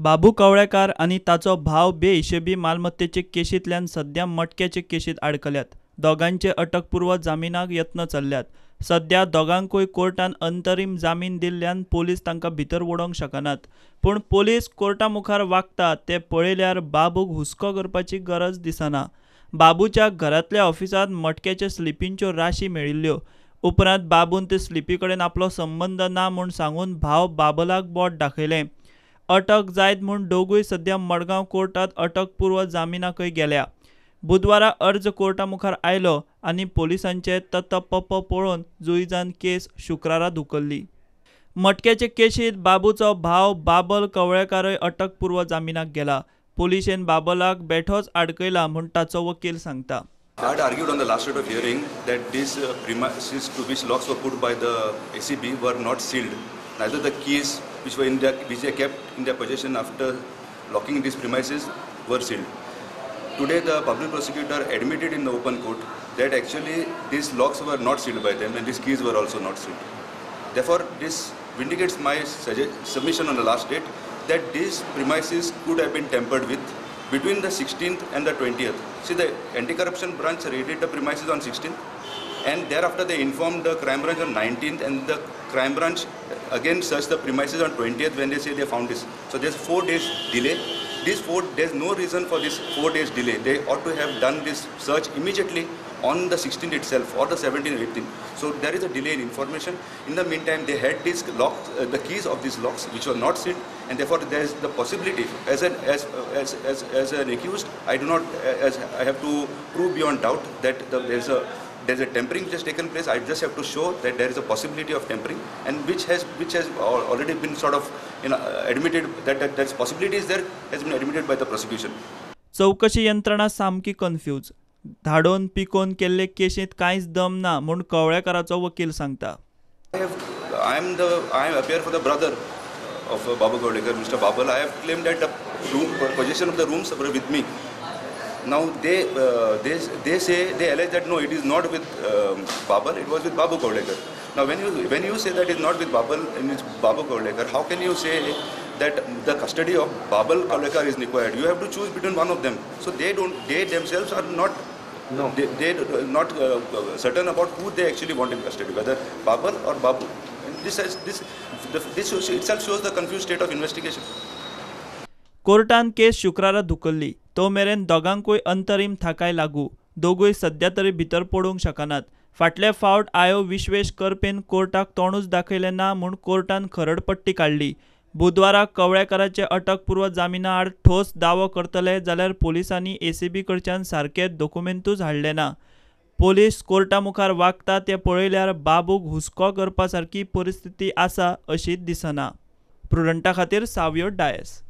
बाबू कवळेकार आणि ताचो भाव बेहिशेबी मालमत्तेचे केशींतल्यान सध्या मटक्याचे केशींत अडकल्यात. दोगांचे अटकपूर्व जामिनाक यत्न चल्ल्यात. सध्या दोगांकूय कोर्टान अंतरीम जामीन दिल्ल्यान पोलीस तांकां भितर वडोवंक शकनात. पूण पोलीस कोर्टा मुखार वागतात तें पळयल्यार बाबूक हुस्को करपाची गरज दिसना. बाबूच्या घरांतल्या ऑफिसांत मटक्याच्या स्लिपींच्यो राशी मेळिल्ल्यो. उपरांत बाबून ते स्लिपी कडेन आपलो संबंद ना म्हूण सांगून भाव बाबलाक बोट दाखयलें. अटक जायत म्हूण दोगूय सध्या मडगांव कोर्टात अटकपूर्व जामिनाकय गेल्या. बुधवारा अर्ज कोर्टा मुखार आयलो आनी पोलिसांचे तत्पप पळोवन जुईजान केस शुक्रारा धुकल्ली. मटक्याचे केशींत बाबूचो भाव बाबल कवळेकारय अटकपूर्व जामिनाक गेला. पुलिशेन बाबलाक बेठोच आडकयला म्हूण ताचो वकील सांगता. I had argued on the last date of hearing that these premises to which locks were put by the ACB were not sealed. Neither the keys which they kept in their possession after locking these premises were sealed. Today the public prosecutor admitted in the open court that actually these locks were not sealed by them and these keys were also not sealed. Therefore this vindicates my submission on the last date that these premises could have been tampered with between the 16th and the 20th. See, the anti-corruption branch raided the premises on 16th and thereafter they informed the crime branch on 19th and the crime branch again searched the premises on 20th when they say they found this. So there's 4 days delay. There's no reason for this 4 days delay. They ought to have done this search immediately on the 16th itself or the 17th or 18th. So there is a delay in information. In the meantime, they had these locks, the keys of these locks which were not sealed, and therefore there is the possibility as an accused, I have to prove beyond doubt that there's a tampering which has taken place. I just have to show that there is a possibility of tampering, and which has already been sort of admitted that possibility is there, has been admitted by the prosecution. चौकशी यंत्रणा सामकी confuse. धाडोन पिकोवन केल्ले केशींत कांयच दम ना म्हूण कवळेकाराचो वकील सांगता. I appear for the brother of Babu Kawalekar, Mr. Babal. I have claimed that the possession of the rooms were with me. Now they say, they allege that no, it is not with Babal, it was with Babu Kawalekar. Now when you say that it's not with Babal and it's Babu Kawalekar, how can you say that the custody of Babal Kawalekar is required? You have to choose between one of them. So they themselves are not. No. They are not certain about who they actually want in custody, whether Babal or Babu. And this itself shows the confused state of investigation. कोर्टान केस शुक्रारा धुकल्ली. तो मेरेन दोगांकूय अंतरीम थाकाय लागू. दोगूय सध्या तरी भितर पडूंक शकनात. फाटले फावट आयो विश्वेश करपेन कोर्टाक तोंडूच दाखयलें ना म्हूण कोर्टान खरडपट्टी काडली. बुधवाराक कवळेकाराचे अटकपूर्व जामिना आड ठोस दावो करतले जाल्यार पोलिसांनी ACB कडच्यान सारके डॉक्युमेंटूच हाडले ना. पोलीस कोर्टा मुखार वागता तें पळयल्यार बाबूक हुस्को करपा सारकी परिस्थिती आसा अशीच दिसना. प्रुडंटा खातीर सावयो डायस.